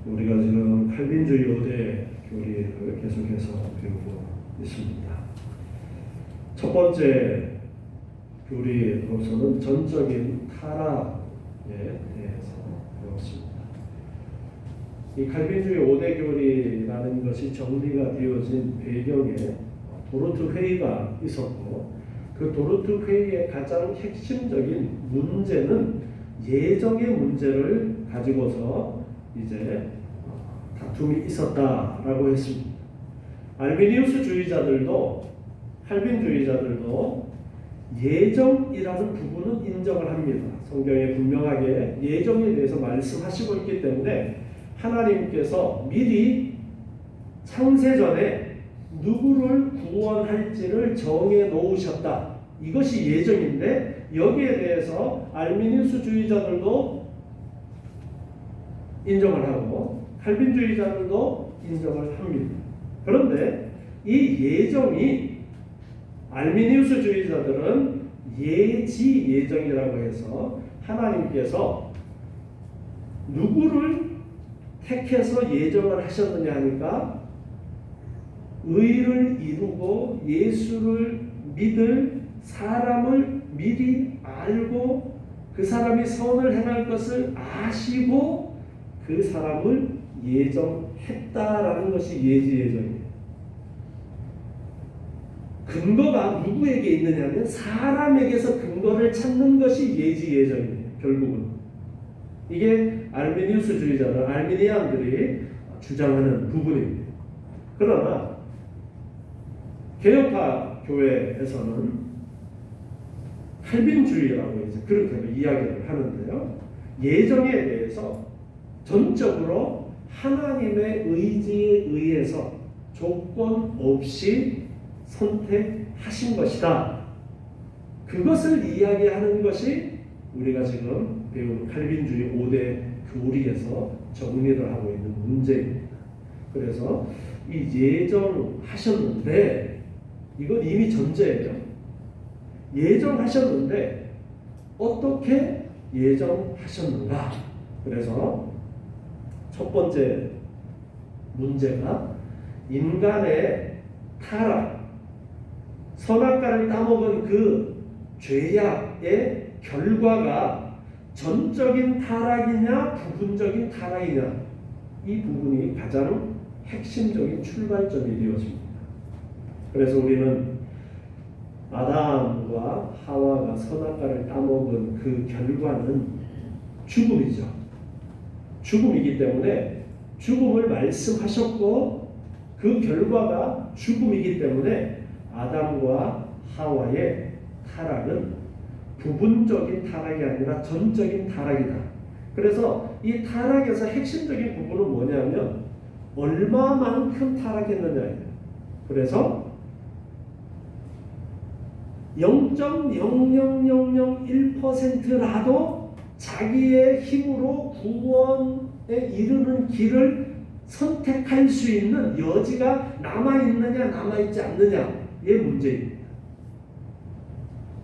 우리가 지금 칼빈주의 5대 교리를 계속해서 배우고 있습니다. 첫 번째 교리로서는 전적인 타락에 대해서 배웠습니다. 이 칼빈주의 5대 교리라는 것이 정리가 되어진 배경에 도르트 회의가 있었고, 그 도르트 회의의 가장 핵심적인 문제는 예정의 문제를 가지고서 이제 다툼이 있었다라고 했습니다. 알비니우스주의자들도 칼빈주의자들도 예정이라는 부분은 인정을 합니다. 성경에 분명하게 예정에 대해서 말씀하시고 있기 때문에 하나님께서 미리 창세전에 누구를 구원할지를 정해 놓으셨다. 이것이 예정인데, 여기에 대해서 알비니우스주의자들도 인정을 하고 칼빈주의자들도 인정을 합니다. 그런데 이 예정이 알비니우스주의자들은 예지 예정이라고 해서 하나님께서 누구를 택해서 예정을 하셨느냐 하니까 의를 이루고 예수를 믿을 사람을 미리 알고 그 사람이 선을 행할 것을 아시고 그 사람을 예정했다라는 것이 예지 예정이에요. 근거가 누구에게 있느냐면 사람에게서 근거를 찾는 것이 예지 예정이에요. 결국은 이게 알비니우스주의자들, 알미니안들이 주장하는 부분입니다. 그러나 개혁파 교회에서는 칼빈주의라고 이제 그렇게 이야기를 하는데요. 예정에 대해서 전적으로 하나님의 의지에 의해서 조건 없이 선택하신 것이다. 그것을 이야기하는 것이 우리가 지금 배운 칼빈주의 5대 교리에서 정리를 하고 있는 문제입니다. 그래서 이 예정하셨는데, 이건 이미 전제예요. 예정하셨는데 어떻게 예정하셨는가? 그래서 첫 번째 문제가 인간의 타락, 선악과를 따먹은 그 죄악의 결과가 전적인 타락이냐 부분적인 타락이냐, 이 부분이 가장 핵심적인 출발점이 되어집니다. 그래서 우리는 아담과 하와가 선악과를 따먹은 그 결과는 죽음이죠. 죽음이기 때문에 죽음을 말씀하셨고 그 결과가 죽음이기 때문에 아담과 하와의 타락은 부분적인 타락이 아니라 전적인 타락이다. 그래서 이 타락에서 핵심적인 부분은 뭐냐면 얼마만큼 타락했느냐예요. 그래서 0.00001%라도 자기의 힘으로 구원에 이르는 길을 선택할 수 있는 여지가 남아있느냐 남아있지 않느냐의 문제입니다.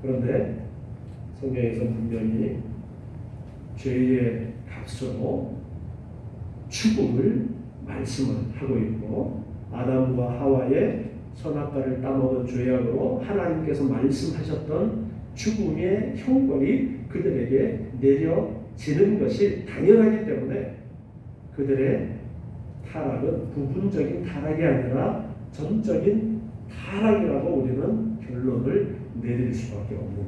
그런데 성경에서 분명히 죄의 값으로 죽음을 말씀을 하고 있고, 아담과 하와의 선악과를 따먹은 죄악으로 하나님께서 말씀하셨던 죽음의 형벌이 그들에게 내려지는 것이 당연하기 때문에 그들의 타락은 부분적인 타락이 아니라 전적인 타락이라고 우리는 결론을 내릴 수밖에 없는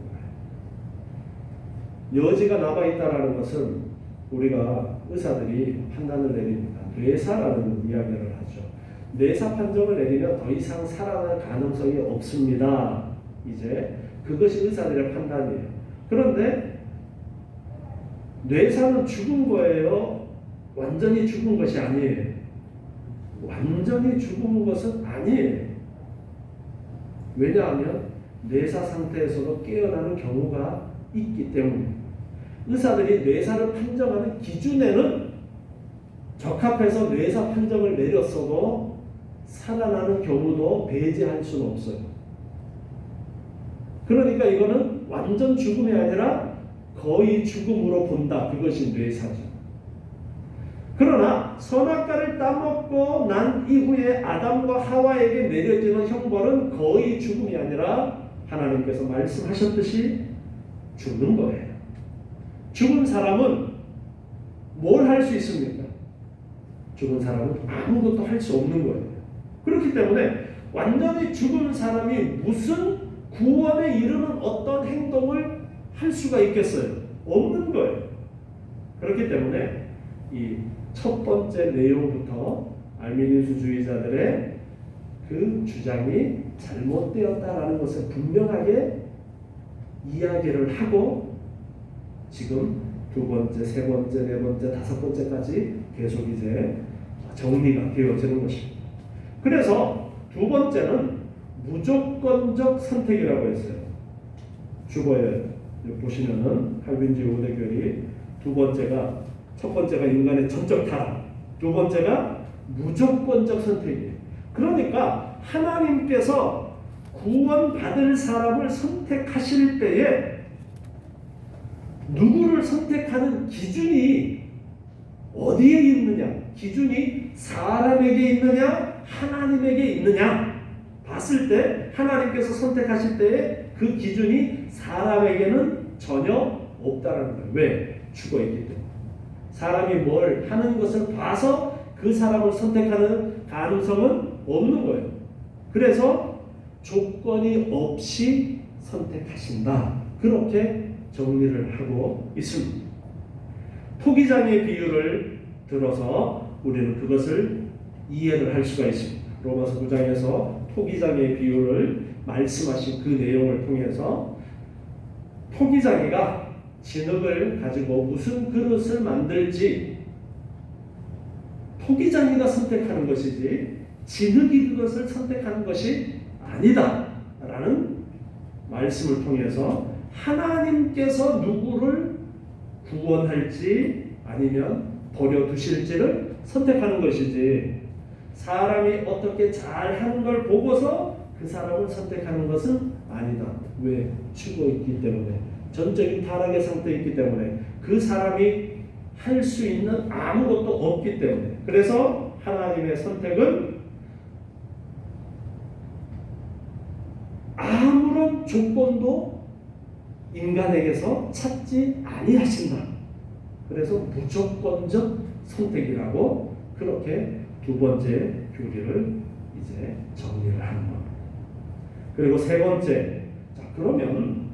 거예요. 여지가 남아있다는 것은 우리가 의사들이 판단을 내립니다. 뇌사라는 이야기를 하죠. 뇌사 판정을 내리면 더 이상 살아날 가능성이 없습니다. 이제 그것이 의사들의 판단이에요. 그런데 뇌사는 죽은 거예요? 완전히 죽은 것이 아니에요. 완전히 죽은 것은 아니에요. 왜냐하면 뇌사 상태에서도 깨어나는 경우가 있기 때문에 의사들이 뇌사를 판정하는 기준에는 적합해서 뇌사 판정을 내렸어도 살아나는 경우도 배제할 수는 없어요. 그러니까 이거는 완전 죽음이 아니라 거의 죽음으로 본다. 그것이 뇌사죠. 그러나 선악과를 따먹고 난 이후에 아담과 하와에게 내려지는 형벌은 거의 죽음이 아니라 하나님께서 말씀하셨듯이 죽는 거예요. 죽은 사람은 뭘 할 수 있습니까? 죽은 사람은 아무것도 할 수 없는 거예요. 그렇기 때문에 완전히 죽은 사람이 무슨 구원에 이르는 어떤 행동을 할 수가 있겠어요? 없는 거예요. 그렇기 때문에 이 첫 번째 내용부터 알미니스주의자들의 그 주장이 잘못되었다라는 것을 분명하게 이야기를 하고 지금 두 번째, 세 번째, 네 번째, 다섯 번째까지 계속 이제 정리가 되어지는 것입니다. 그래서 두 번째는 무조건적 선택이라고 했어요. 주보에 보시면은 칼빈주의 오대교리 두 번째가, 첫 번째가 인간의 전적 타락, 두 번째가 무조건적 선택이에요. 그러니까 하나님께서 구원받을 사람을 선택하실 때에 누구를 선택하는 기준이 어디에 있느냐? 기준이 사람에게 있느냐? 하나님에게 있느냐? 봤을 때 하나님께서 선택하실 때에 그 기준이 사람에게는 전혀 없다라는 거예요. 왜? 죽어있기 때문에. 사람이 뭘 하는 것을 봐서 그 사람을 선택하는 가능성은 없는 거예요. 그래서 조건이 없이 선택하신다. 그렇게 정리를 하고 있습니다. 토기장의 비유를 들어서 우리는 그것을 이해를 할 수가 있습니다. 로마서 9장에서 토기장의 비유를 말씀하신 그 내용을 통해서 토기장이가 진흙을 가지고 무슨 그릇을 만들지 토기장이가 선택하는 것이지 진흙이 그것을 선택하는 것이 아니다 라는 말씀을 통해서 하나님께서 누구를 구원할지 아니면 버려두실지를 선택하는 것이지 사람이 어떻게 잘하는 걸 보고서 그 사람을 선택하는 것은 아니다. 왜? 죽어있기 때문에, 전적인 타락의 상태에 있기 때문에, 그 사람이 할 수 있는 아무것도 없기 때문에. 그래서 하나님의 선택은 아무런 조건도 인간에게서 찾지 아니하신다. 그래서 무조건적 선택이라고 그렇게 두 번째 교리를 이제 정리를 하는 겁니다. 그리고 세 번째, 자, 그러면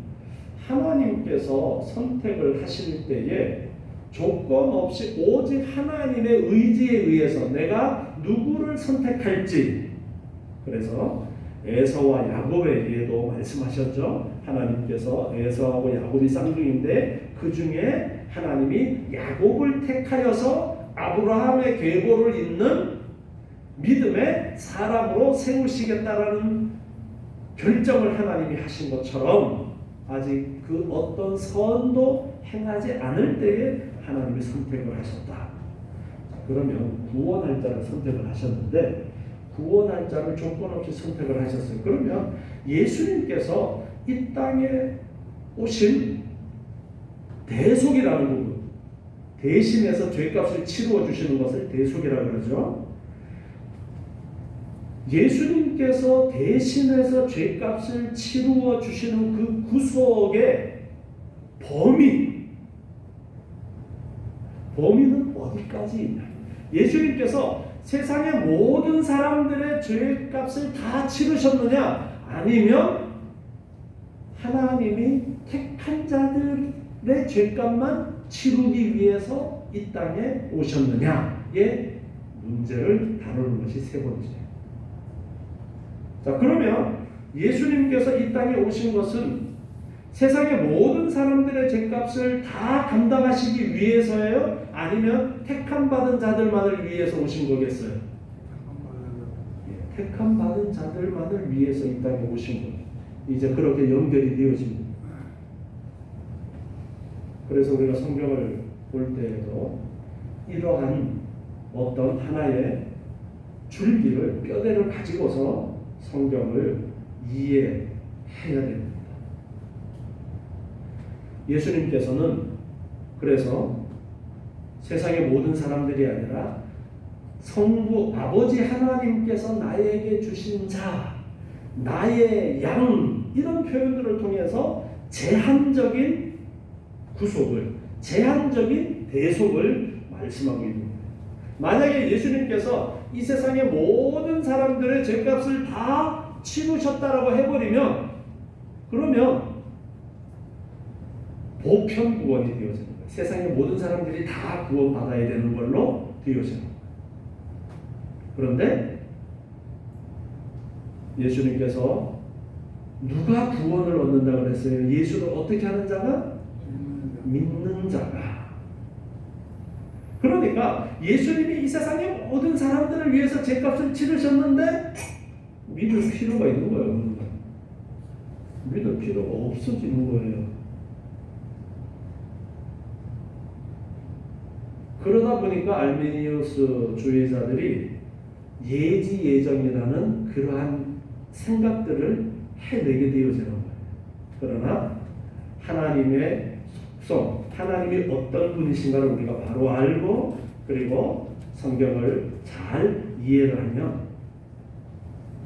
하나님께서 선택을 하실 때에 조건 없이 오직 하나님의 의지에 의해서 내가 누구를 선택할지, 그래서 에서와 야곱에 의해도 말씀하셨죠. 하나님께서 에서하고 야곱이 쌍둥이인데 그 중에 하나님이 야곱을 택하여서 아브라함의 계보를 잇는 믿음의 사람으로 세우시겠다라는 결정을 하나님이 하신 것처럼 아직 그 어떤 선도 행하지 않을 때에 하나님이 선택을 하셨다. 그러면 구원할 자를 선택을 하셨는데 구원할 자를 조건 없이 선택을 하셨어요. 그러면 예수님께서 이 땅에 오신 대속이라는 부분, 대신해서 죄값을 치루어 주시는 것을 대속이라고 그러죠. 예수님께서 대신해서 죄값을 치루어 주시는 그 구속의 범위는 어디까지 있냐? 예수님께서 세상의 모든 사람들의 죄값을 다 치르셨느냐? 아니면 하나님이 택한 자들의 죄값만 치르기 위해서 이 땅에 오셨느냐의 문제를 다루는 것이 세 번째. 자, 그러면 예수님께서 이 땅에 오신 것은 세상의 모든 사람들의 죄값을 다 감당하시기 위해서예요? 아니면 택함 받은 자들만을 위해서 오신 거겠어요? 택함 받은 자들만을 위해서 이 땅에 오신 거예요. 이제 그렇게 연결이 되어집니다. 그래서 우리가 성경을 볼 때에도 이러한 어떤 하나의 줄기를, 뼈대를 가지고서 성경을 이해해야 됩니다. 예수님께서는 그래서 세상의 모든 사람들이 아니라 성부 아버지 하나님께서 나에게 주신 자, 나의 양, 이런 표현들을 통해서 제한적인 구속을, 제한적인 대속을 말씀하고 있는 거예요. 만약에 예수님께서 이 세상의 모든 사람들의 죄값을 다 치르셨다라고 해버리면, 그러면 보편 구원이 되어지는 거예요. 세상의 모든 사람들이 다 구원받아야 되는 걸로 되어지는 거예요. 그런데 예수님께서 누가 구원을 얻는다고 그랬어요? 예수를 어떻게 하는 자가? 믿는 자가. 그러니까 예수님이 이 세상의 모든 사람들을 위해서 죄값을 치르셨는데 믿을 필요가 있는 거예요. 믿을 필요가 없어지는 거예요. 그러다 보니까 알미니우스 주의자들이 예지예정이라는 그러한 생각들을 해내게 되어지는 거예요. 그러나 하나님의 속성, 하나님이 어떤 분이신가를 우리가 바로 알고, 그리고 성경을 잘 이해를 하면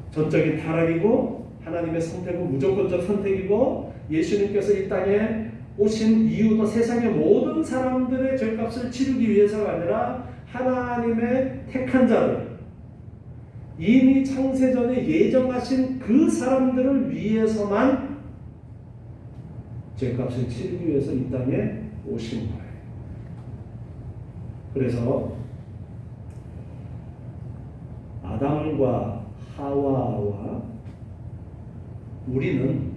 전적인 타락이고 하나님의 선택은 무조건적 선택이고, 예수님께서 이 땅에 오신 이유도 세상의 모든 사람들의 죄값을 치르기 위해서가 아니라 하나님의 택한 자들, 이미 창세전에 예정하신 그 사람들을 위해서만 죄값을 치르기 위해서 이 땅에 오신 거예요. 그래서 아담과 하와와 우리는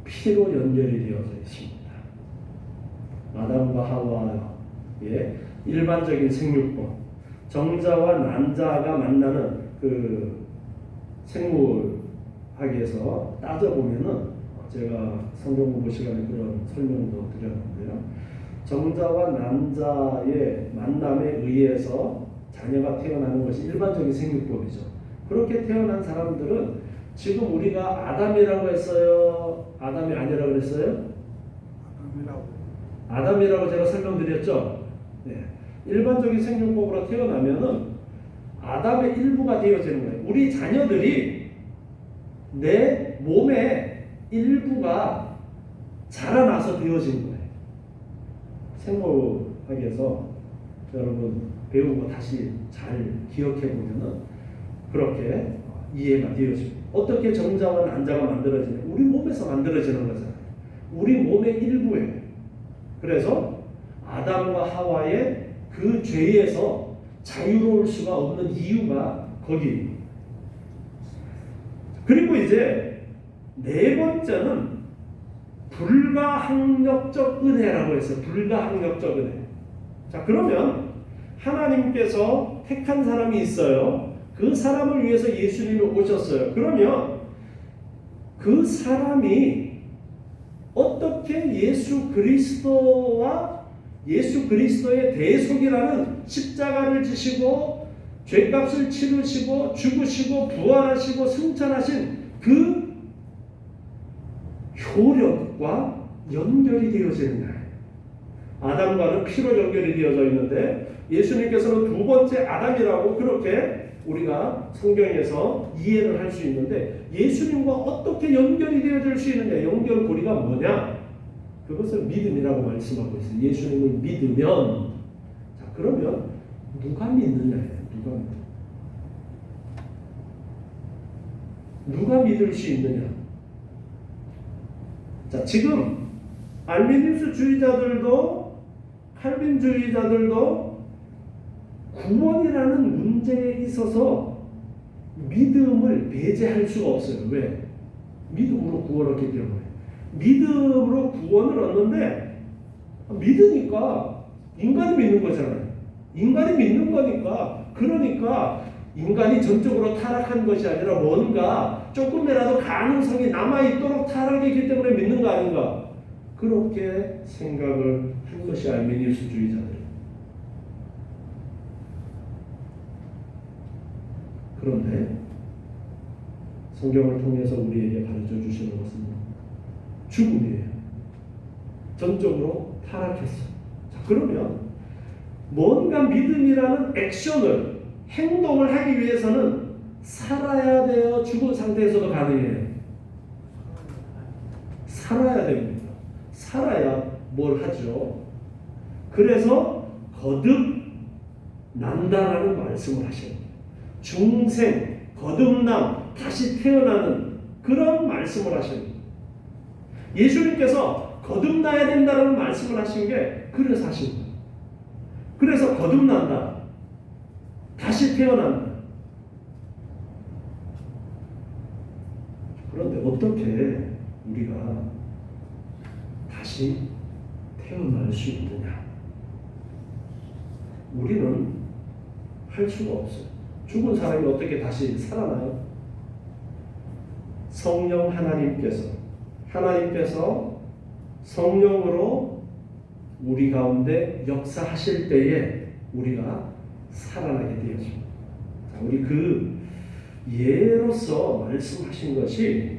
피로 연결이 되어져 있습니다. 아담과 하와의 일반적인 생육권, 정자와 난자가 만나는 그 생물학에서 따져보면은, 제가 성경 공부 시간에 그런 설명도 드렸는데요, 정자와 난자의 만남에 의해서 자녀가 태어나는 것이 일반적인 생육법이죠. 그렇게 태어난 사람들은 지금 우리가 아담이라고 했어요? 아담이 아니라고 그랬어요? 아담이라고 제가 설명드렸죠? 네. 일반적인 생육법으로 태어나면은 아담의 일부가 되어지는 거예요. 우리 자녀들이 내 몸의 일부가 자라나서 되어진 거예요. 생물학에서 여러분 배우고 다시 잘 기억해 보면은 그렇게 이해가 되어집니다. 어떻게 정자와 난자가 만들어지냐? 우리 몸에서 만들어지는 거잖아요. 우리 몸의 일부예요. 그래서 아담과 하와의 그 죄에서 자유로울 수가 없는 이유가 거기입니다. 그리고 이제 네 번째는 불가항력적 은혜라고 했어요. 불가항력적 은혜. 자, 그러면 하나님께서 택한 사람이 있어요. 그 사람을 위해서 예수님이 오셨어요. 그러면 그 사람이 어떻게 예수 그리스도와 예수 그리스도의 대속이라는 십자가를 지시고 죄값을 치르시고 죽으시고 부활하시고 승천하신 그 효력과 연결이 되어지느냐. 아담과는 피로 연결이 되어져 있는데 예수님께서는 두 번째 아담이라고 그렇게 우리가 성경에서 이해를 할 수 있는데, 예수님과 어떻게 연결이 되어질 수 있느냐, 연결고리가 뭐냐, 그것을 믿음이라고 말씀하고 있어요. 예수님을 믿으면, 자, 그러면 누가 믿느냐예요. 누가 믿을 수 있느냐. 자, 지금 알미니우스 주의자들도 칼빈주의자들도 구원이라는 문제에 있어서 믿음을 배제할 수가 없어요. 왜? 믿음으로 구원을 얻기 때문에. 믿음으로 구원을 얻는데, 믿으니까 인간이 믿는 거잖아요. 인간이 믿는 거니까, 그러니까 인간이 전적으로 타락한 것이 아니라 뭔가 조금이라도 가능성이 남아있도록 타락이기 때문에 믿는 거 아닌가, 그렇게 생각을 한 것이 알미니우스주의자들. 그런데 성경을 통해서 우리에게 가르쳐 주시는 것은 죽음이에요. 전적으로 타락했어. 자, 그러면 뭔가 믿음이라는 액션을, 행동을 하기 위해서는 살아야 돼요? 죽은 상태에서도 가능해요? 살아야 됩니다. 살아야 뭘 하죠? 그래서 거듭난다라는 말씀을 하십니다. 중생, 거듭남, 다시 태어나는 그런 말씀을 하십니다. 예수님께서 거듭나야 된다는 말씀을 하신 게 그래서 하신 거예요. 그래서 거듭난다. 다시 태어난다. 그런데 어떻게 우리가 다시 태어날 수 있느냐? 우리는 할 수가 없어요. 죽은 사람이 어떻게 다시 살아나요? 성령 하나님께서 성령으로 우리 가운데 역사하실 때에 우리가 살아나게 되어집니다. 우리 그 예로서 말씀하신 것이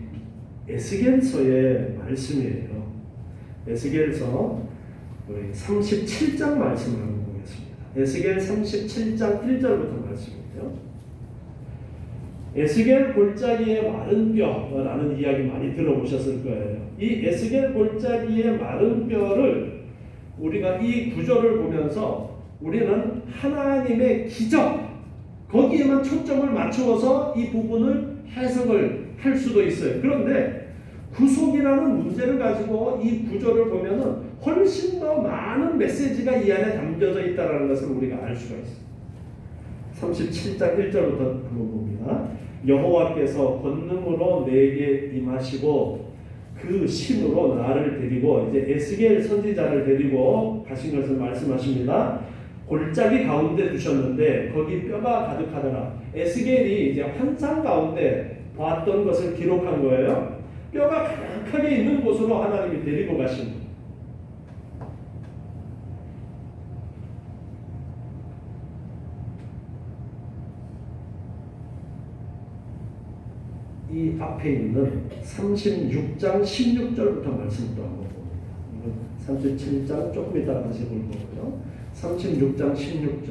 에스겔서의 말씀이에요. 에스겔서 우리 37장 말씀을 한번 보겠습니다. 에스겔 37장 1절부터 말씀이에요. 에스겔 골짜기의 마른 뼈라는 이야기 많이 들어보셨을 거예요. 이 에스겔 골짜기의 마른 뼈를 우리가 이 구절을 보면서 우리는 하나님의 기적, 거기에만 초점을 맞추어서 이 부분을 해석을 할 수도 있어요. 그런데 구속이라는 문제를 가지고 이 구절을 보면은 훨씬 더 많은 메시지가 이 안에 담겨져 있다는 것을 우리가 알 수가 있어요. 37장 1절부터 한번 봅니다. 여호와께서 권능으로 내게 임하시고 그 신으로 나를 데리고, 이제 에스겔 선지자를 데리고 가신 것을 말씀하십니다. 골짜기 가운데 두셨는데 거기 뼈가 가득하더라. 에스겔이 이제 환상 가운데 봤던 것을 기록한 거예요. 뼈가 가득하게 있는 곳으로 하나님이 데리고 가신 거예요. 이 앞에 있는 36장 16절부터 말씀도 한번 봅니다. 37장 조금 이따 다시 볼 거고요. 36장 16절.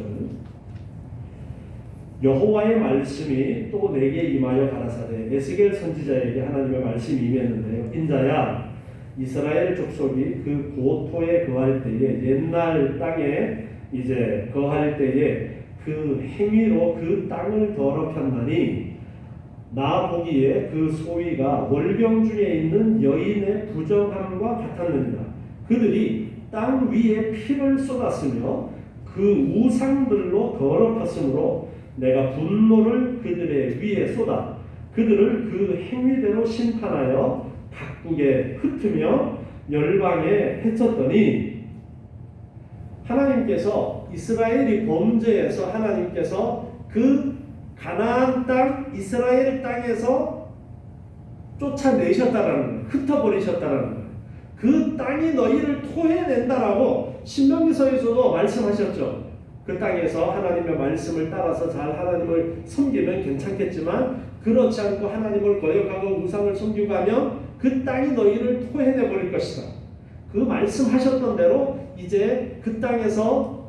여호와의 말씀이 또 내게 임하여 가라사대, 에스겔 선지자에게 하나님의 말씀이 임했는데요. 인자야, 이스라엘 족속이 그 고토에 거할 때에, 옛날 땅에 이제 거할 때에 그 행위로 그 땅을 더럽혔나니 나 보기에 그 소위가 월경 중에 있는 여인의 부정함과 같았느니라. 그들이 땅 위에 피를 쏟았으며 그 우상들로 더럽혔으므로 내가 분노를 그들의 위에 쏟아 그들을 그 행위대로 심판하여 각국에 흩으며 열방에 해쳤더니, 하나님께서 이스라엘이 범죄해서 하나님께서 그 가나안 땅, 이스라엘 땅에서 쫓아내셨다라는 거예요. 흩어버리셨다라는 거예요. 그 땅이 너희를 토해낸다라고 신명기서에서도 말씀하셨죠. 그 땅에서 하나님의 말씀을 따라서 잘 하나님을 섬기면 괜찮겠지만 그렇지 않고 하나님을 거역하고 우상을 섬기고 하면 그 땅이 너희를 토해내버릴 것이다. 그 말씀하셨던 대로 이제 그 땅에서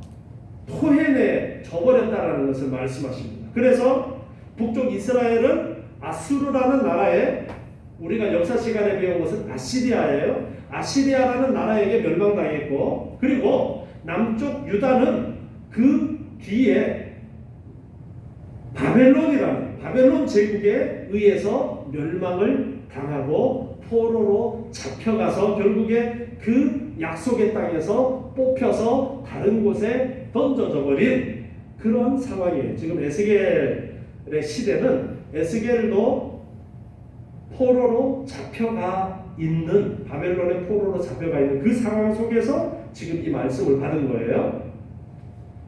토해내져 버렸다라는 것을 말씀하십니다. 그래서 북쪽 이스라엘은 아수르라는 나라에, 우리가 역사 시간에 배운 것은 아시리아예요. 아시리아라는 나라에게 멸망당했고, 그리고 남쪽 유다는 그 뒤에 바벨론 제국에 의해서 멸망을 당하고 포로로 잡혀가서 결국에 그 약속의 땅에서 뽑혀서 다른 곳에 던져져 버린 그런 상황이에요. 지금 에스겔의 시대는 에스겔도 포로로 잡혀가 있는, 바벨론의 포로로 잡혀가 있는 그 상황 속에서 지금 이 말씀을 받은 거예요.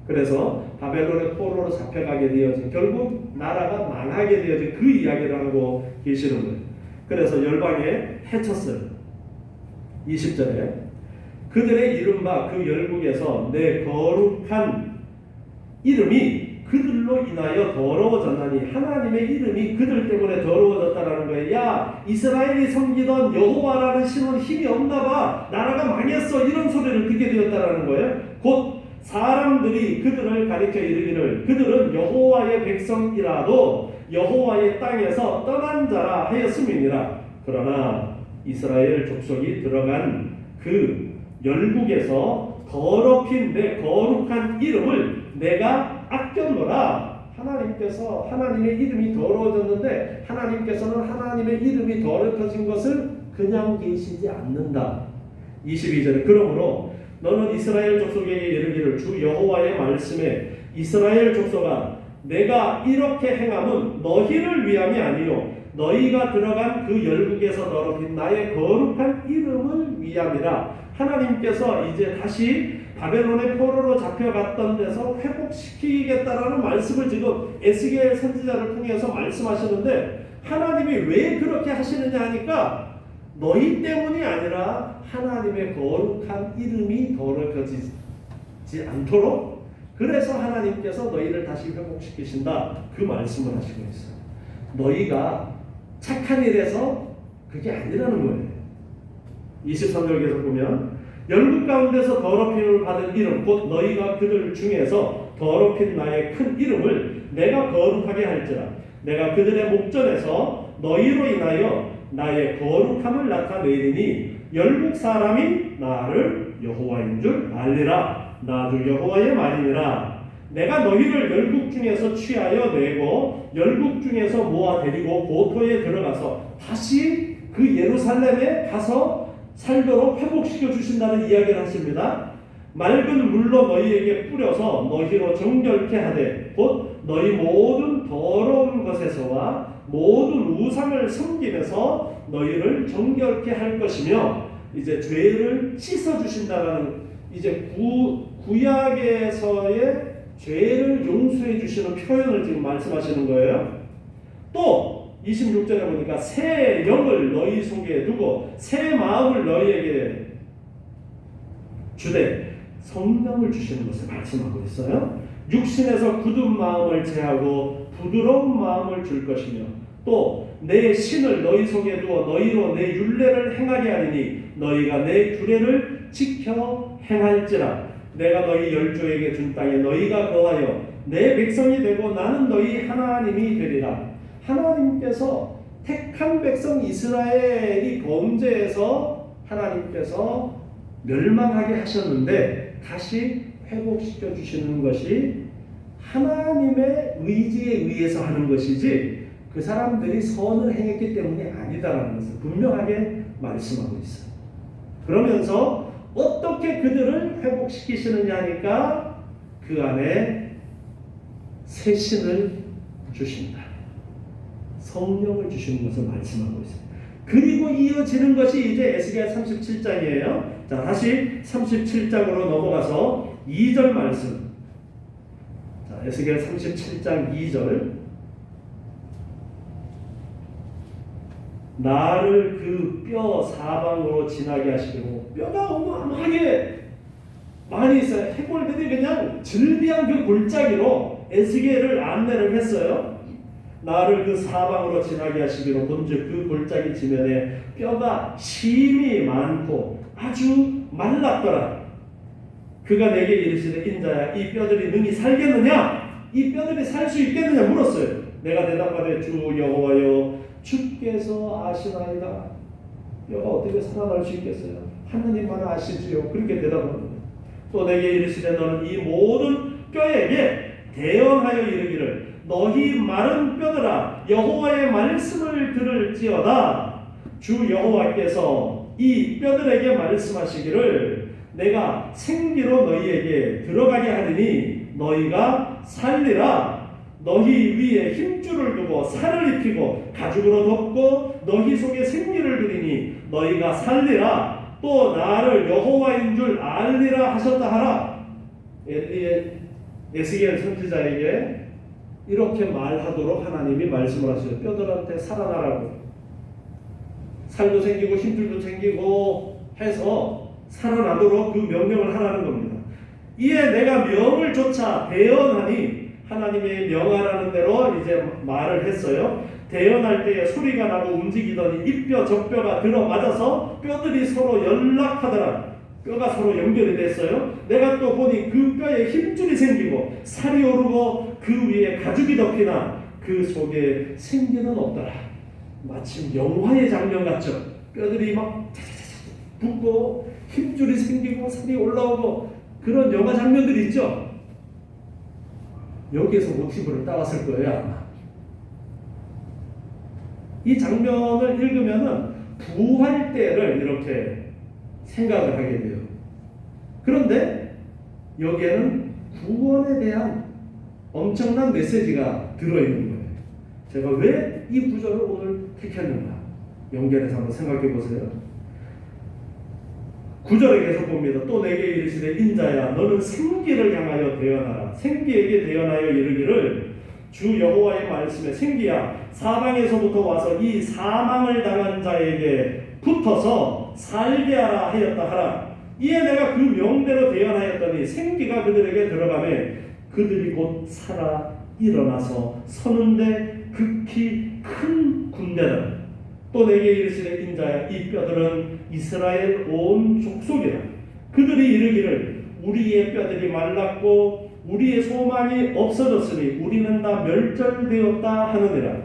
그래서 바벨론의 포로로 잡혀가게 되어진, 결국 나라가 망하게 되어진 그 이야기를 하고 계시는 거예요. 그래서 열방에 해쳤어요. 20절에 그들의 이른바 그 열국에서 내 거룩한 이름이 그들로 인하여 더러워졌나니, 하나님의 이름이 그들 때문에 더러워졌다라는 거예요. 야, 이스라엘이 섬기던 여호와라는 신은 힘이 없나봐, 나라가 망했어, 이런 소리를 듣게 되었다라는 거예요. 곧 사람들이 그들을 가리켜 이르기를 그들은 여호와의 백성이라도 여호와의 땅에서 떠난 자라 하였음이니라. 그러나 이스라엘 족속이 들어간 그 열국에서 더럽힌 내 거룩한 이름을 내가 아꼈노라. 하나님께서 하나님의 이름이 더러워졌는데 하나님께서는 하나님의 이름이 더럽혀진 것을 그냥 계시지 않는다. 22절에 그러므로 너는 이스라엘 족속에게 이르기를 주 여호와의 말씀에 이스라엘 족속아 내가 이렇게 행함은 너희를 위함이 아니요 너희가 들어간 그 열국에서 더럽힌 나의 거룩한 이름을 위함이라. 하나님께서 이제 다시 바벨론의 포로로 잡혀갔던 데서 회복시키겠다라는 말씀을 지금 에스겔 선지자를 통해서 말씀하시는데 하나님이 왜 그렇게 하시느냐 하니까 너희 때문이 아니라 하나님의 거룩한 이름이 더럽혀지지 않도록 그래서 하나님께서 너희를 다시 회복시키신다. 그 말씀을 하시고 있어요. 너희가 착한 일에서 그게 아니라는 거예요. 23절에서 보면 열국 가운데서 더럽힘을 받은 이름 곧 너희가 그들 중에서 더럽힌 나의 큰 이름을 내가 거룩하게 할지라. 내가 그들의 목전에서 너희로 인하여 나의 거룩함을 나타내리니 열국 사람이 나를 여호와인 줄 알리라. 나도 여호와의 말이니라. 내가 너희를 열국 중에서 취하여 내고 열국 중에서 모아 데리고 고토에 들어가서 다시 그 예루살렘에 가서 살도록 회복시켜 주신다는 이야기를 하십니다. 맑은 물로 너희에게 뿌려서 너희로 정결케 하되 곧 너희 모든 더러운 것에서와 모든 우상을 섬김에서 너희를 정결케 할 것이며 이제 죄를 씻어 주신다는 이제 구약에서의 죄를 용서해 주시는 표현을 지금 말씀하시는 거예요. 또 26절에 보니까 새 영을 너희 속에 두고 새 마음을 너희에게 주되 성령을 주시는 것을 말씀하고 있어요. 육신에서 굳은 마음을 제하고 부드러운 마음을 줄 것이며 또 내 신을 너희 속에 두어 너희로 내 율례를 행하게 하리니 너희가 내 규례를 지켜 행할지라. 내가 너희 열조에게 준 땅에 너희가 거하여 내 백성이 되고 나는 너희 하나님이 되리라. 하나님께서 택한 백성 이스라엘이 범죄해서 하나님께서 멸망하게 하셨는데 다시 회복시켜 주시는 것이 하나님의 의지에 의해서 하는 것이지 그 사람들이 선을 행했기 때문이 아니다라는 것을 분명하게 말씀하고 있어요. 그러면서 어떻게 그들을 회복시키시느냐 하니까 그 안에 새 신을 주신다. 성령을 주시는 것을 말씀하고 있어요. 그리고 이어지는 것이 이제 에스겔 37장이에요. 자, 다시 37장으로 넘어가서 2절 말씀. 자, 에스겔 37장 2절. 나를 그 뼈 사방으로 지나게 하시고 뼈가 어마어마하게 많이 있어요. 해골들이 그냥 즐비한 그 골짜기로 에스겔을 안내를 했어요. 나를 그 사방으로 지나게 하시기로 본즉 그 골짜기 지면에 뼈가 심이 많고 아주 말랐더라. 그가 내게 이르시되 인자야 이 뼈들이 능히 살겠느냐? 이 뼈들이 살 수 있겠느냐 물었어요. 내가 대답하되 주 여호와여 주께서 아시나이다. 뼈가 어떻게 살아날 수 있겠어요? 하나님만 아시지요. 그렇게 대답합니다. 또 내게 이르시되 너는 이 모든 뼈에게 대언하여 이르기를 너희 마른 뼈들아 여호와의 말씀을 들을지어다. 주 여호와께서 이 뼈들에게 말씀하시기를 내가 생기로 너희에게 들어가게 하리니 너희가 살리라. 너희 위에 힘줄을 두고 살을 입히고 가죽으로 덮고 너희 속에 생기를 두리니 너희가 살리라. 또 나를 여호와인 줄 알리라 하셨다 하라. 에스겔 선지자에게 이렇게 말하도록 하나님이 말씀을 하셔요. 뼈들한테 살아나라고. 살도 생기고 힘줄도 생기고 해서 살아나도록 그 명령을 하라는 겁니다. 이에 내가 명을 조차 대언하니 하나님의 명하라는 대로 이제 말을 했어요. 대언할 때에 소리가 나고 움직이더니 이 뼈 저 뼈가 들어맞아서 뼈들이 서로 연락하더라. 뼈가 서로 연결이 됐어요. 내가 또 보니 그 뼈에 힘줄이 생기고 살이 오르고 그 위에 가죽이 덮이나 그 속에 생기는 없더라. 마침 영화의 장면 같죠. 뼈들이 막 붙고 힘줄이 생기고 살이 올라오고 그런 영화 장면들 있죠. 여기에서 모티브를 따왔을 거예요 아마. 이 장면을 읽으면은 부활 때를 이렇게 생각을 하게 돼요. 그런데 여기에는 구원에 대한 엄청난 메시지가 들어있는 거예요. 제가 왜 이 구절을 오늘 택했는가 연결해서 한번 생각해 보세요. 9절에 계속 봅니다. 또 내게 이르시되 인자야 너는 생기를 향하여 대언하라. 생기에게 대언하여 이르기를 주 여호와의 말씀에 생기야 사방에서부터 와서 이 사망을 당한 자에게 붙어서 살게 하라 하였다 하라. 이에 내가 그 명대로 대언하였더니 생기가 그들에게 들어가매 그들이 곧 살아 일어나서 서는데 극히 큰 군대다. 또 내게 이르시되 인자야 이 뼈들은 이스라엘 온 족속이라. 그들이 이르기를 우리의 뼈들이 말랐고 우리의 소망이 없어졌으니 우리는 다 멸절되었다 하느니라.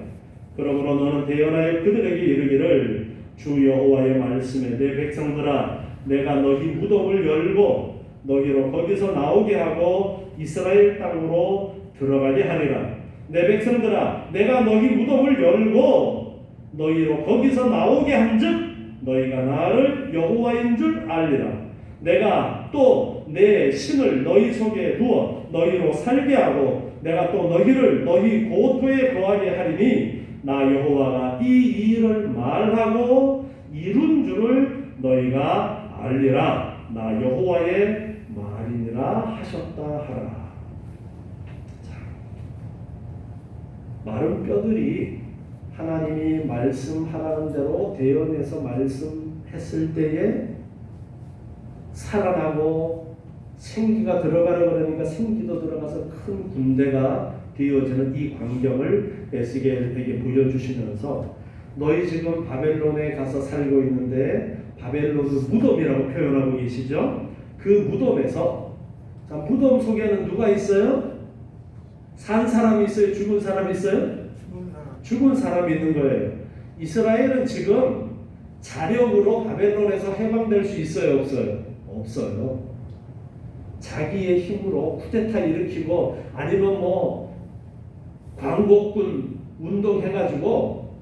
그러므로 너는 대언하여 그들에게 이르기를 주 여호와의 말씀에 내 백성들아 내가 너희 무덤을 열고 너희로 거기서 나오게 하고 이스라엘 땅으로 들어가게 하리라. 내 백성들아 내가 너희 무덤을 열고 너희로 거기서 나오게 한즉 너희가 나를 여호와인 줄 알리라. 내가 또 내 신을 너희 속에 두어 너희로 살게 하고 내가 또 너희를 너희 고토에 거하게 하리니 나 여호와가 이 일을 말하고 이룬 줄을 너희가 알리라. 나 여호와의 말이니라 하셨다 하라. 자, 마른 뼈들이 하나님이 말씀하라는 대로 대언해서 말씀했을 때에 살아나고 생기가 들어가려 그러니까 생기도 들어가서 큰 군대가 되어지는 이 광경을 에스겔에게 보여주시면서 너희 지금 바벨론에 가서 살고 있는데 바벨론을 무덤이라고 표현하고 계시죠. 그 무덤에서 자, 무덤 속에는 누가 있어요? 산 사람이 있어요? 죽은 사람이 있어요? 죽은 사람이 있는 거예요. 이스라엘은 지금 자력으로 바벨론에서 해방될 수 있어요? 없어요? 없어요. 자기의 힘으로 쿠데타 일으키고 아니면 뭐 광복군 운동해가지고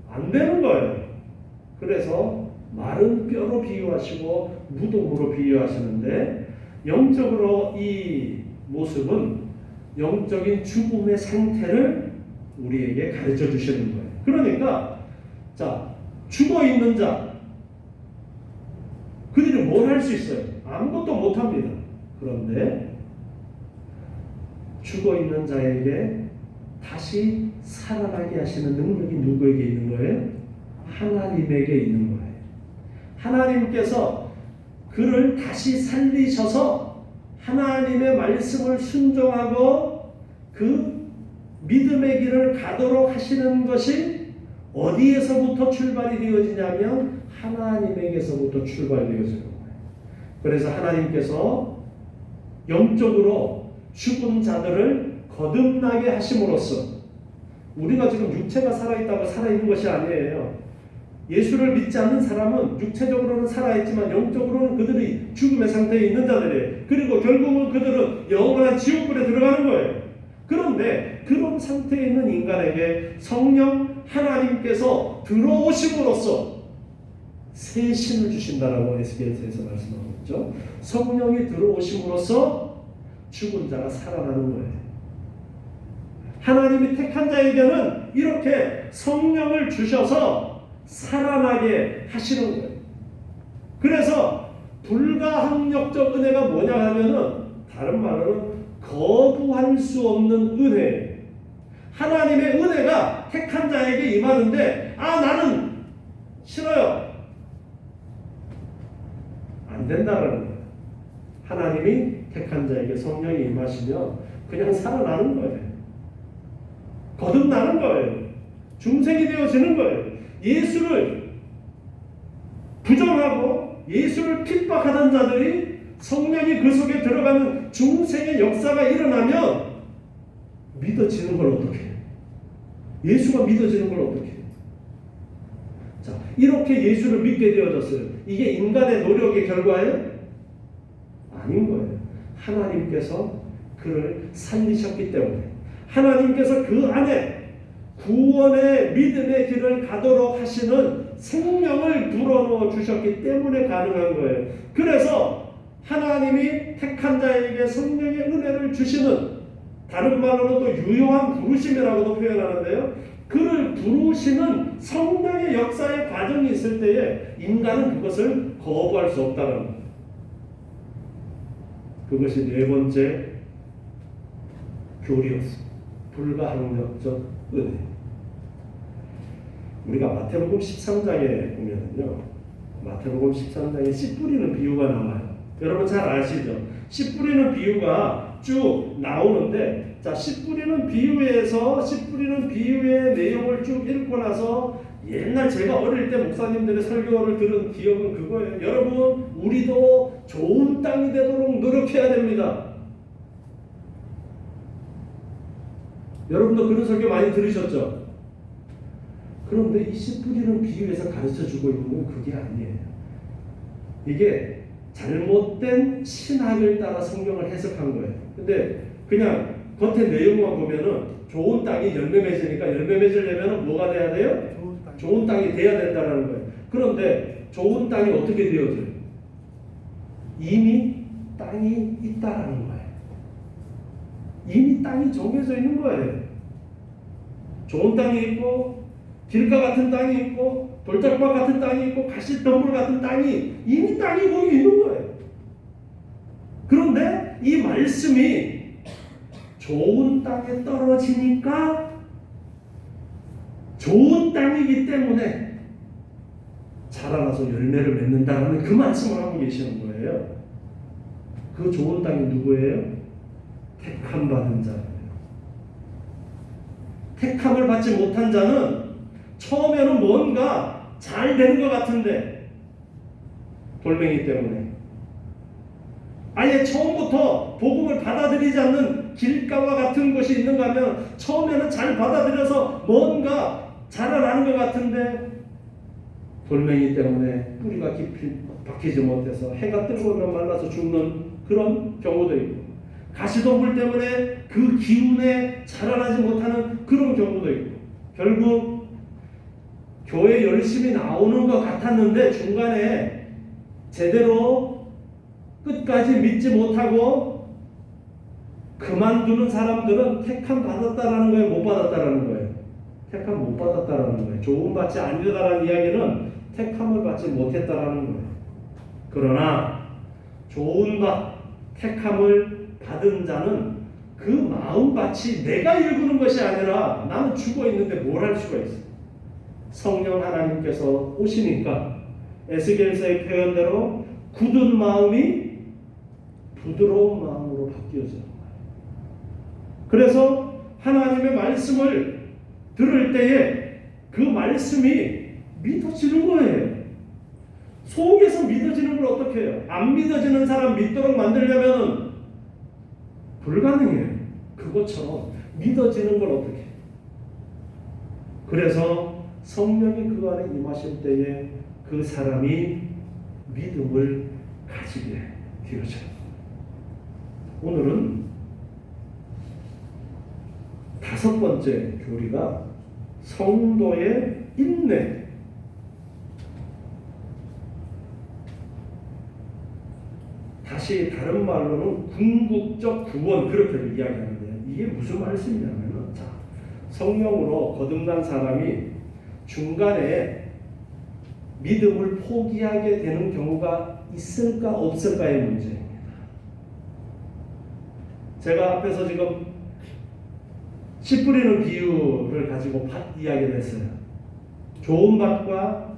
안 되는 거예요. 그래서 마른 뼈로 비유하시고 무덤으로 비유하시는데 영적으로 이 모습은 영적인 죽음의 상태를 우리에게 가르쳐 주시는 거예요. 그러니까 자 죽어 있는 자 그들이 뭘 할 수 있어요? 아무것도 못 합니다. 그런데 죽어 있는 자에게 다시 살아나게 하시는 능력이 누구에게 있는 거예요? 하나님에게 있는 거예요. 하나님께서 그를 다시 살리셔서 하나님의 말씀을 순종하고 그 믿음의 길을 가도록 하시는 것이 어디에서부터 출발이 되어지냐면 하나님에게서부터 출발되어지는 거예요. 그래서 하나님께서 영적으로 죽은 자들을 거듭나게 하심으로써 우리가 지금 육체가 살아있다고 살아있는 것이 아니에요. 예수를 믿지 않는 사람은 육체적으로는 살아있지만 영적으로는 그들이 죽음의 상태에 있는 자들이에요. 그리고 결국은 그들은 영원한 지옥불에 들어가는 거예요. 그런데 그런 상태에 있는 인간에게 성령 하나님께서 들어오심으로써 새 신을 주신다라고 에스겔서에서 말씀하고 있죠. 성령이 들어오심으로써 죽은 자가 살아나는 거예요. 하나님이 택한 자에게는 이렇게 성령을 주셔서 살아나게 하시는 거예요. 그래서 불가항력적 은혜가 뭐냐 하면은 다른 말로는 거부할 수 없는 은혜예요. 하나님의 은혜가 택한 자에게 임하는데 나는 싫어요. 안 된다라는 거예요. 하나님이 택한 자에게 성령이 임하시면 그냥 살아나는 거예요. 거듭나는 거예요. 중생이 되어지는 거예요. 예수를 부정하고 예수를 핍박하던 자들이 성령이 그 속에 들어가는 중생의 역사가 일어나면 믿어지는 걸 어떻게 해요? 예수가 믿어지는 걸 어떻게 해요? 자, 이렇게 예수를 믿게 되어졌어요. 이게 인간의 노력의 결과예요? 아닌 거예요. 하나님께서 그를 살리셨기 때문에, 하나님께서 그 안에 구원의 믿음의 길을 가도록 하시는 생명을 불어넣어 주셨기 때문에 가능한 거예요. 그래서 하나님이 택한 자에게 성령의 은혜를 주시는, 다른 말로는 또 유효한 부르심이라고도 표현하는데요, 그를 부르시는 성령의 역사의 과정이 있을 때에 인간은 그것을 거부할 수 없다는 거예요. 그것이 네 번째 교리였습니다. 불가항력적 은혜. 우리가 마태복음 13장에 보면은요, 마태복음 13장에 씨 뿌리는 비유가 나와요. 여러분 잘 아시죠? 씨 뿌리는 비유가 쭉 나오는데, 자, 씨 뿌리는 비유에서 씨 뿌리는 비유의 내용을 쭉 읽고 나서 옛날 제가 어릴 때 목사님들의 설교를 들은 기억은 그거예요. 여러분, 우리도 좋은 땅이 되도록 노력해야 됩니다. 여러분도 그런 설교 많이 들으셨죠? 그런데 이 씨 뿌리는 비유에서 가르쳐주고 있는 건 그게 아니에요. 이게 잘못된 신학을 따라 성경을 해석한 거예요. 근데 그냥 겉에 내용만 보면은 좋은 땅이 열매 맺으니까 열매 맺으려면 뭐가 돼야 돼요? 좋은 땅이 돼야 된다는 거예요. 그런데 좋은 땅이 어떻게 되어져요? 이미 땅이 있다라는 거예요. 이미 땅이 정해져 있는 거예요. 좋은 땅이 있고, 길가 같은 땅이 있고, 돌짝밭 같은 땅이 있고, 가시덤불 같은 땅이, 이미 땅이 거기 있는 거예요. 그런데 이 말씀이 좋은 땅에 떨어지니까 좋은 땅이기 때문에 자라나서 열매를 맺는다는 그 말씀을 하고 계시는 거예요. 그 좋은 땅이 누구예요? 택함 받은 자예요. 택함을 받지 못한 자는 처음에는 뭔가 잘 되는 것 같은데, 돌멩이 때문에 아예 처음부터 복음을 받아들이지 않는 길가와 같은 것이 있는가 하면 처음에는 잘 받아들여서 뭔가 자라나는 것 같은데 돌멩이 때문에 뿌리가 깊이 박히지 못해서 해가 뜨고 오면 말라서 죽는 그런 경우도 있고, 가시덤불 때문에 그 기운에 자라나지 못하는 그런 경우도 있고, 결국 교회 열심히 나오는 것 같았는데 중간에 제대로 끝까지 믿지 못하고 그만두는 사람들은 택함 받았다라는 거예요? 못 받았다라는 거예요? 택함 못 받았다라는 거예요. 조금 받지 않는다라는 이야기는 택함을 받지 못했다라는 거예요. 그러나 좋은 밭, 택함을 받은 자는 그 마음밭이 내가 일구는 것이 아니라 나는 죽어 있는데 뭘 할 수가 있어. 성령 하나님께서 오시니까 에스겔서의 표현대로 굳은 마음이 부드러운 마음으로 바뀌어지는 거예요. 그래서 하나님의 말씀을 들을 때에 그 말씀이 믿어지는 거예요. 속에서 믿어지는 걸 어떻게 해요? 안 믿어지는 사람 믿도록 만들려면 불가능해요. 그것처럼 믿어지는 걸 어떻게 해요? 그래서 성령이 그 안에 임하실 때에 그 사람이 믿음을 가지게 되어져요. 오늘은 다섯 번째 교리가 성도의 인내. 다시 다른 말로는 궁극적 구원, 그렇게 이야기하는데 이게 무슨 말씀이냐면, 자, 성령으로 거듭난 사람이 중간에 믿음을 포기하게 되는 경우가 있을까 없을까의 문제입니다. 제가 앞에서 지금 씨 뿌리는 비유를 가지고 밭 이야기를 했어요. 좋은 밭과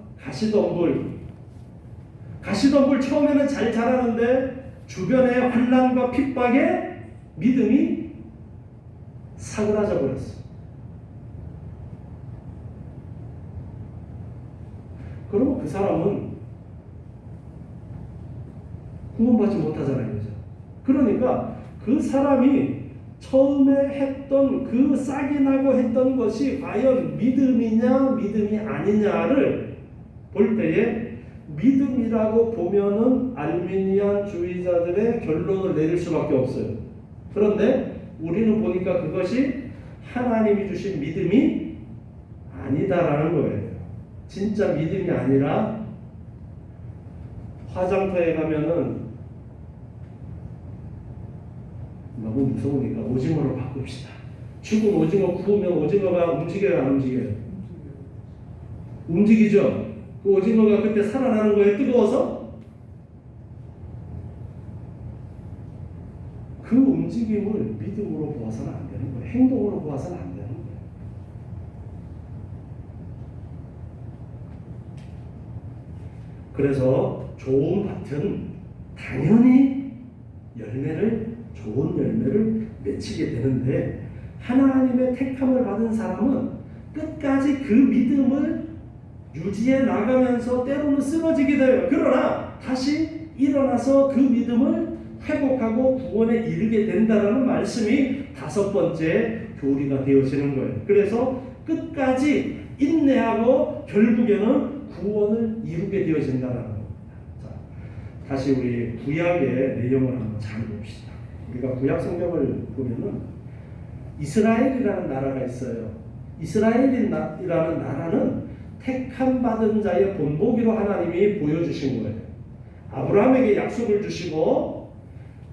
가시덤불 처음에는 잘 자라는데 주변의 환난과 핍박에 믿음이 사그라져 버렸어. 그러면 그 사람은 구원받지 못하잖아요. 그죠? 그러니까 그 사람이 처음에 했던 그 싹이 나고 했던 것이 과연 믿음이냐 믿음이 아니냐를 볼 때에 믿음이라고 보면은 알미니안주의자들의 결론을 내릴 수밖에 없어요. 그런데 우리는 보니까 그것이 하나님이 주신 믿음이 아니다라는 거예요. 진짜 믿음이 아니라 화장터에 가면은 너무 무서우니까 오징어로 바꿉시다. 죽은 오징어 구우면 오징어가 움직여요, 안 움직여요? 움직이죠? 그 오징어가 그때 살아나는 거예요, 뜨거워서? 그 움직임을 믿음으로 보아서는 안 되는 거예요. 행동으로 보아서는 안 되는 거예요. 그래서 좋은 밭은 당연히 좋은 열매를 맺히게 되는데, 하나님의 택함을 받은 사람은 끝까지 그 믿음을 유지해 나가면서 때로는 쓰러지게 돼요. 그러나 다시 일어나서 그 믿음을 회복하고 구원에 이르게 된다라는 말씀이 5번째 교리가 되어지는 거예요. 그래서 끝까지 인내하고 결국에는 구원을 이루게 되어진다는 겁니다. 자, 다시 우리 구약의 내용을 한번 잘 봅시다. 우리가 구약 성경을 보면은 이스라엘이라는 나라가 있어요. 이스라엘이라는 나라는 택함 받은 자의 본보기로 하나님이 보여주신 거예요. 아브라함에게 약속을 주시고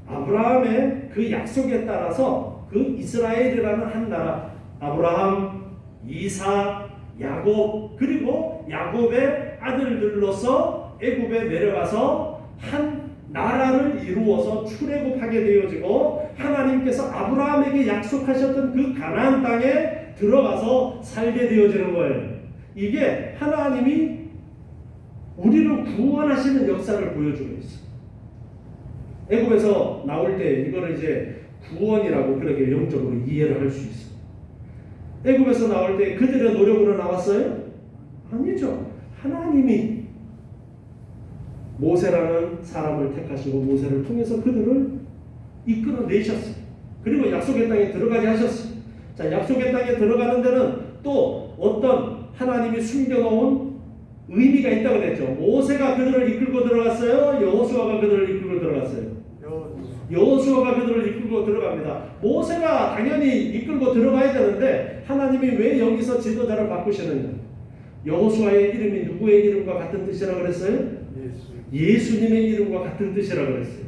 아브라함의 그 약속에 따라서 그 이스라엘이라는 한 나라, 아브라함, 이삭, 야곱, 그리고 야곱의 아들들로서 애굽에 내려가서 한 나라를 이루어서 출애굽하게 되어지고, 하나님께서 아브라함에게 약속하셨던 그 가나안 땅에 들어가서 살게 되어지는 거예요. 이게 하나님이 우리를 구원하시는 역사를 보여주고 있어요. 애굽에서 나올 때 이거를 이제 구원이라고 그렇게 영적으로 이해를 할 수 있어요. 애굽에서 나올 때 그들의 노력으로 나왔어요? 아니죠. 하나님이 모세라는 사람을 택하시고 모세를 통해서 그들을 이끌어내셨어요. 그리고 약속의 땅에 들어가게 하셨어요. 자, 약속의 땅에 들어가는 데는 또 어떤 하나님이 숨겨놓은 의미가 있다고 그랬죠. 모세가 그들을 이끌고 들어갔어요? 여호수아가 그들을 이끌고 들어갔어요? 여호수아가 그들을 이끌고 들어갑니다. 모세가 당연히 이끌고 들어가야 되는데 하나님이 왜 여기서 지도자를 바꾸시느냐? 여호수아의 이름이 누구의 이름과 같은 뜻이라고 그랬어요? 예수님의 이름과 같은 뜻이라고 그랬어요.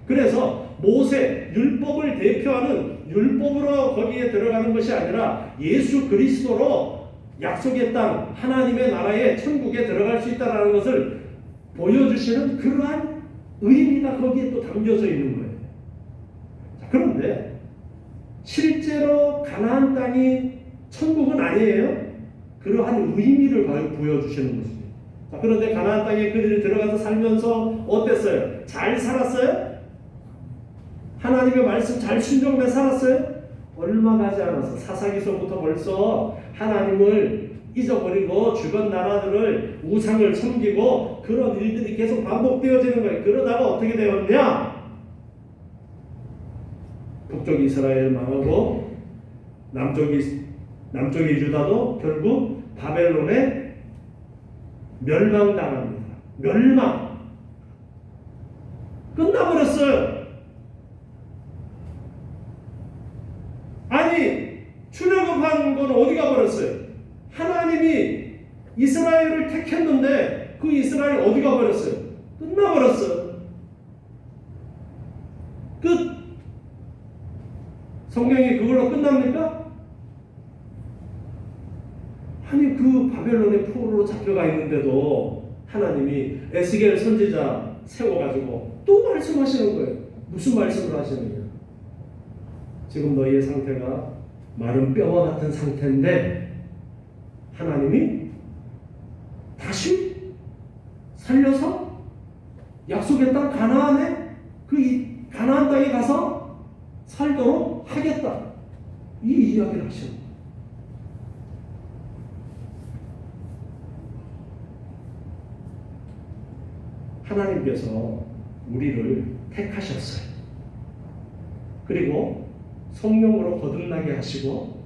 그래서 모세, 율법을 대표하는 율법으로 거기에 들어가는 것이 아니라 예수 그리스도로 약속의 땅, 하나님의 나라에 천국에 들어갈 수 있다는 것을 보여주시는 그러한 의미가 거기에 또 담겨져 있는 거예요. 자, 그런데 실제로 가나안 땅이 천국은 아니에요. 그러한 의미를 보여주시는 것입니다. 자, 그런데 가나안 땅에 그들이 들어가서 살면서 어땠어요? 잘 살았어요? 하나님의 말씀 잘 순종해 살았어요? 얼마 가지 않아서 사사기서부터 벌써 하나님을 잊어버리고 주변 나라들을 우상을 섬기고 그런 일들이 계속 반복되어지는 거예요. 그러다가 어떻게 되었냐? 북쪽 이스라엘 망하고 남쪽의 유다도 결국 바벨론에 멸망당합니다. 멸망. 끝나버렸어요. 아니, 출애굽한 건 어디 가버렸어요? 하나님이 이스라엘을 택했는데 그 이스라엘 어디 가버렸어요? 끝나버렸어요. 끝. 성경이 그걸로 끝납니까? 아니, 그 바벨론의 포로로 잡혀가 있는데도 하나님이 에스겔 선지자 세워가지고 또 말씀하시는 거예요. 무슨 말씀을 하시느냐? 지금 너희의 상태가 마른 뼈와 같은 상태인데 하나님이 다시 살려서 약속의 땅 가나안에 가나안 땅에 가서 살도록 하겠다. 이 이야기를 하시는 거예요. 하나님께서 우리를 택하셨어요. 그리고 성령으로 거듭나게 하시고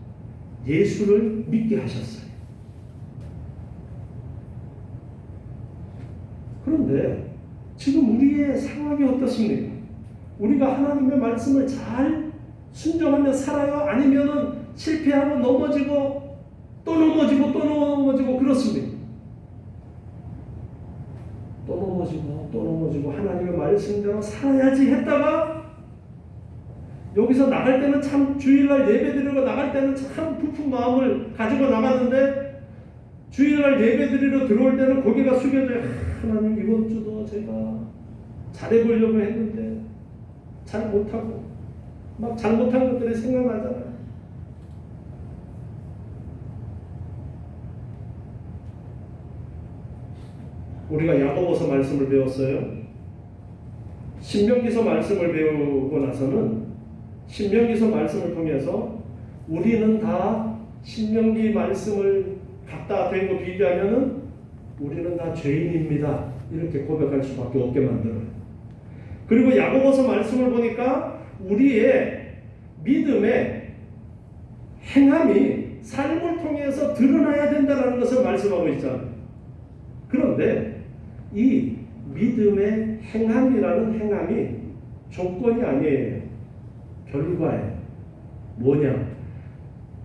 예수를 믿게 하셨어요. 그런데 지금 우리의 상황이 어떻습니까? 우리가 하나님의 말씀을 잘 순종하며 살아요? 아니면은 실패하고 넘어지고 또 넘어지고 또 넘어지고 그렇습니다. 또 넘어지고 또 넘어지고 하나님의 말씀대로 살아야지 했다가 여기서 나갈 때는 참 주일날 예배드리러 나갈 때는 참 부푼 마음을 가지고 나갔는데 주일날 예배드리러 들어올 때는 고개가 숙여져요. 하나님 이번 주도 제가 잘해보려고 했는데 잘 못하고 막 잘못한 것들이 생각나잖아요. 우리가 야고보서 말씀을 배웠어요. 신명기서 말씀을 배우고 나서는 신명기서 말씀을 통해서 우리는 다 신명기 말씀을 갖다 대고 비교하면은 우리는 다 죄인입니다. 이렇게 고백할 수밖에 없게 만들어요. 그리고 야고보서 말씀을 보니까 우리의 믿음의 행함이 삶을 통해서 드러나야 된다는 것을 말씀하고 있잖아요. 그런데 이 믿음의 행함이라는 행함이 조건이 아니에요. 결과예요. 뭐냐?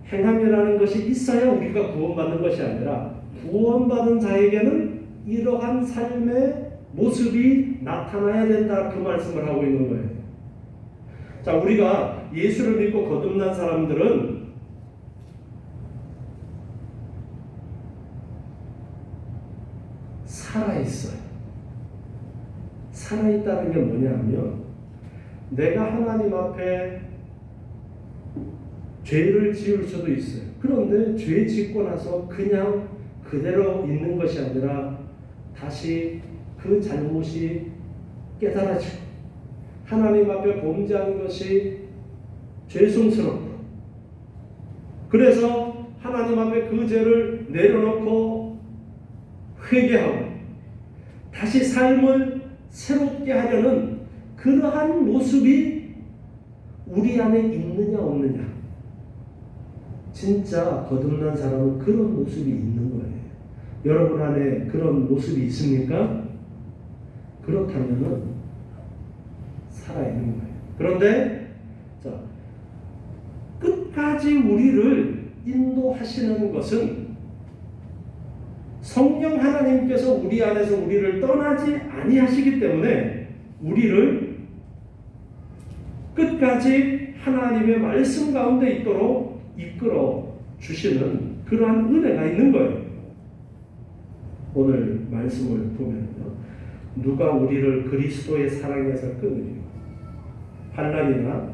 행함이라는 것이 있어야 우리가 구원받는 것이 아니라 구원받은 자에게는 이러한 삶의 모습이 나타나야 된다. 그 말씀을 하고 있는 거예요. 자, 우리가 예수를 믿고 거듭난 사람들은 살아있어요. 살아있다는 게 뭐냐면 내가 하나님 앞에 죄를 지을 수도 있어요. 그런데 죄 짓고 나서 그냥 그대로 있는 것이 아니라 다시 그 잘못이 깨달아지고 하나님 앞에 범죄한 것이 죄송스럽고 그래서 하나님 앞에 그 죄를 내려놓고 회개하고 다시 삶을 새롭게 하려는 그러한 모습이 우리 안에 있느냐 없느냐. 진짜 거듭난 사람은 그런 모습이 있는 거예요. 여러분 안에 그런 모습이 있습니까? 그렇다면은 살아있는 거예요. 그런데 자, 끝까지 우리를 인도하시는 것은 성령 하나님께서 우리 안에서 우리를 떠나지 아니하시기 때문에 우리를 끝까지 하나님의 말씀 가운데 있도록 이끌어 주시는 그러한 은혜가 있는 거예요. 오늘 말씀을 보면요, 누가 우리를 그리스도의 사랑에서 끊으리요? 환난이나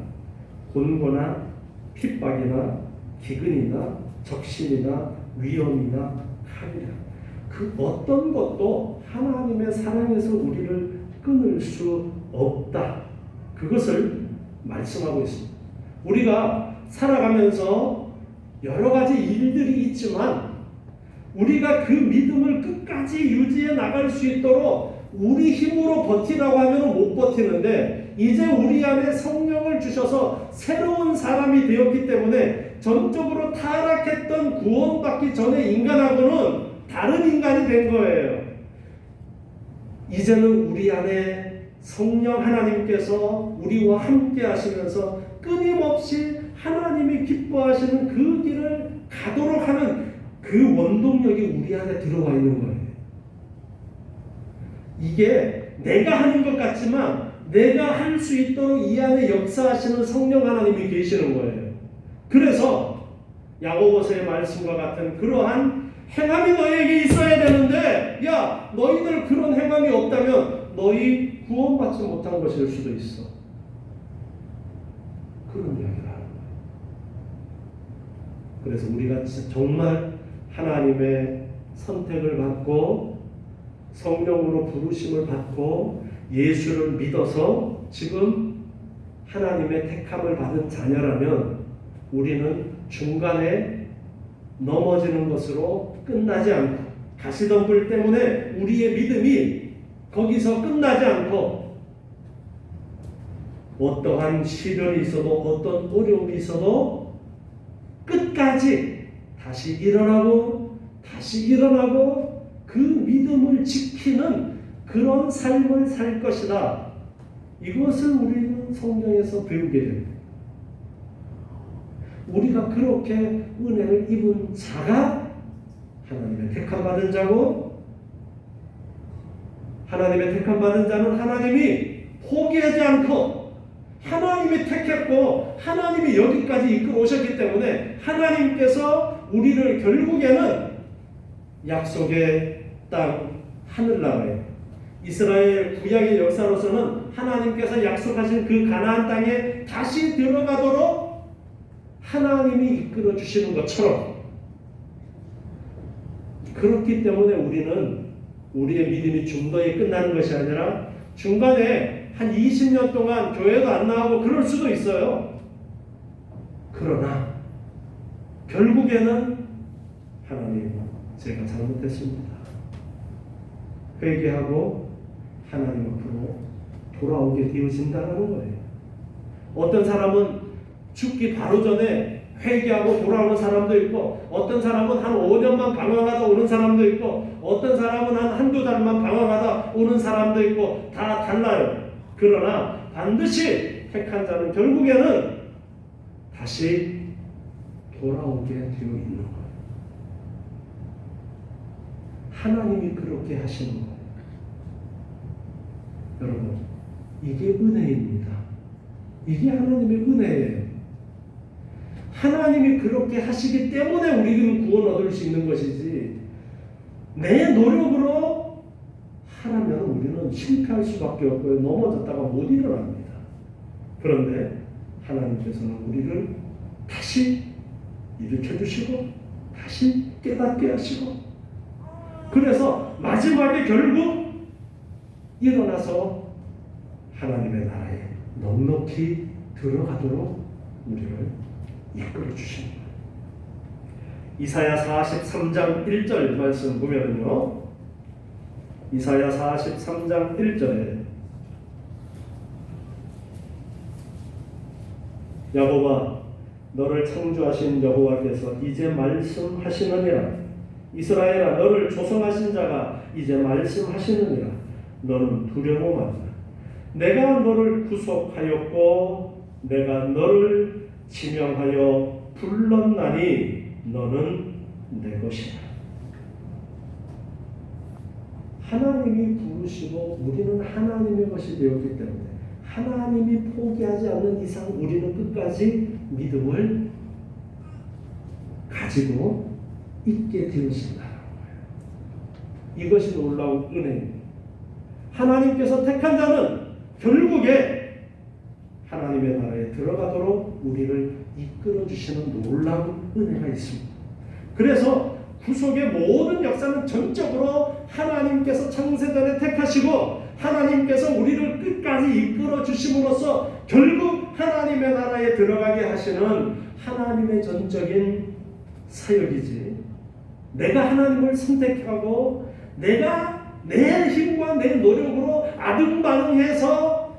곤고나 핍박이나 기근이나 적신이나 위험이나 칼이라 그 어떤 것도 하나님의 사랑에서 우리를 끊을 수 없다. 그것을 말씀하고 있습니다. 우리가 살아가면서 여러 가지 일들이 있지만 우리가 그 믿음을 끝까지 유지해 나갈 수 있도록 우리 힘으로 버티라고 하면 못 버티는데 이제 우리 안에 성령을 주셔서 새로운 사람이 되었기 때문에 전적으로 타락했던 구원받기 전의 인간하고는 다른 인간이 된 거예요. 이제는 우리 안에 성령 하나님께서 우리와 함께 하시면서 끊임없이 하나님이 기뻐하시는 그 길을 가도록 하는 그 원동력이 우리 안에 들어와 있는 거예요. 이게 내가 하는 것 같지만 내가 할 수 있도록 이 안에 역사하시는 성령 하나님이 계시는 거예요. 그래서 야고보서의 말씀과 같은 그러한 행함이 너희에게 있어야 되는데 야 너희들 그런 행함이 없다면 너희 구원받지 못한 것일 수도 있어. 그런 이야기를 하는 거예요. 그래서 우리가 정말 하나님의 선택을 받고 성령으로 부르심을 받고 예수를 믿어서 지금 하나님의 택함을 받은 자녀라면 우리는 중간에 넘어지는 것으로 끝나지 않고 가시덤불 때문에 우리의 믿음이 거기서 끝나지 않고 어떠한 시련이 있어도 어떤 어려움이 있어도 끝까지 다시 일어나고 다시 일어나고 그 믿음을 지키는 그런 삶을 살 것이다. 이것을 우리는 성경에서 배우게 됩니다. 우리가 그렇게 은혜를 입은 자가 하나님의 택함받은 자고, 하나님의 택함받은 자는 하나님이 포기하지 않고 하나님이 택했고 하나님이 여기까지 이끌어 오셨기 때문에 하나님께서 우리를 결국에는 약속의 땅 하늘나라에, 이스라엘 구약의 역사로서는 하나님께서 약속하신 그 가나안 땅에 다시 들어가도록 하나님이 이끌어 주시는 것처럼, 그렇기 때문에 우리는 우리의 믿음이 중도에 끝나는 것이 아니라 중간에 한 20년 동안 교회도 안 나오고 그럴 수도 있어요. 그러나 결국에는 하나님, 제가 잘못했습니다, 회개하고 하나님 앞으로 돌아오게 되어진다는 거예요. 어떤 사람은 죽기 바로 전에 회개하고 돌아오는 사람도 있고, 어떤 사람은 한 5년만 방황하다 오는 사람도 있고, 어떤 사람은 한 한두 달만 방황하다 오는 사람도 있고, 다 달라요. 그러나 반드시 택한 자는 결국에는 다시 돌아오게 되어 있는 거예요. 하나님이 그렇게 하시는 거예요. 여러분, 이게 은혜입니다. 이게 하나님의 은혜예요. 하나님이 그렇게 하시기 때문에 우리는 구원 얻을 수 있는 것이지, 내 노력으로 하라면 우리는 실패할 수밖에 없고요. 넘어졌다가 못 일어납니다. 그런데 하나님께서는 우리를 다시 일으켜주시고 다시 깨닫게 하시고, 그래서 마지막에 결국 일어나서 하나님의 나라에 넉넉히 들어가도록 우리를 이끌어 주시는 거예요. 이사야 43장 1절 말씀 보면요, 이사야 43장 1절에 야곱아, 너를 창조하신 여호와께서 이제 말씀하시느니라. 이스라엘아, 너를 조성하신 자가 이제 말씀하시느니라. 너는 두려워 말라. 내가 너를 구속하였고 내가 너를 지명하여 불렀나니 너는 내 것이다. 하나님이 부르시고 우리는 하나님의 것이 되었기 때문에 하나님이 포기하지 않는 이상 우리는 끝까지 믿음을 가지고 있게 되어진다는 거예요. 이것이 놀라운 은혜입니다. 하나님께서 택한 자는 결국에 하나님의 나라에 들어가도록 우리를 이끌어 주시는 놀라운 은혜가 있습니다. 그래서 구속의 모든 역사는 전적으로 하나님께서 창세전에 택하시고 하나님께서 우리를 끝까지 이끌어 주심으로써 결국 하나님의 나라에 들어가게 하시는 하나님의 전적인 사역이지, 내가 하나님을 선택하고 내가 내 힘과 내 노력으로 아등바등해서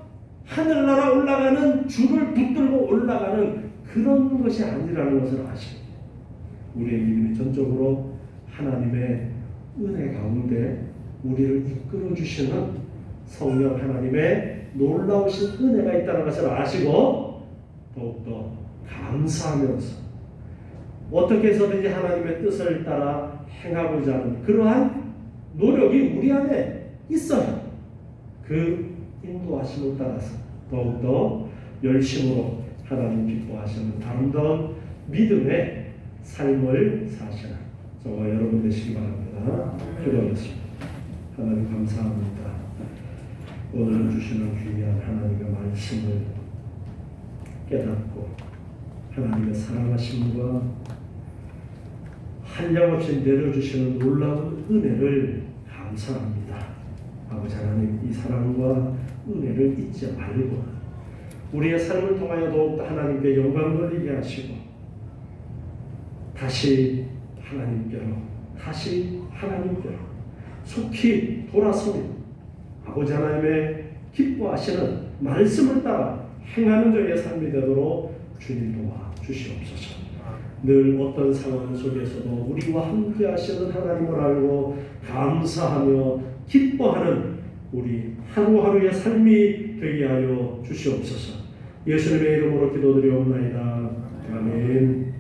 하늘나라 올라가는 줄을 붙들고 올라가는 그런 것이 아니라는 것을 아십니다. 우리의 믿음이 전적으로 하나님의 은혜 가운데 우리를 이끌어 주시는 성령 하나님의 놀라우신 은혜가 있다는 것을 아시고 더욱더 감사하면서 어떻게 해서든지 하나님의 뜻을 따라 행하고자 하는 그러한 노력이 우리 안에 있어요. 그 인도하심을 따라서 더욱더 열심으로 하나님 기뻐하시는 아름다운 믿음의 삶을 사시는 저와 여러분 되시기 바랍니다. 기도하겠습니다. 하나님 감사합니다. 오늘 주시는 귀한 하나님의 말씀을 깨닫고 하나님의 사랑하심과 한량없이 내려주시는 놀라운 은혜를 감사합니다. 아버지 하나님, 이 사랑과 은혜를 잊지 말고 우리의 삶을 통하여 더욱더 하나님께 영광 돌리게 하시고 다시 하나님께로 속히 돌아서며 아버지 하나님의 기뻐하시는 말씀을 따라 행하는 자의 삶이 되도록 주님 도와 주시옵소서. 늘 어떤 상황 속에서도 우리와 함께 하시는 하나님을 알고 감사하며 기뻐하는 우리 하루하루의 삶이 되게 하여 주시옵소서. 예수님의 이름으로 기도드리옵나이다. 아멘.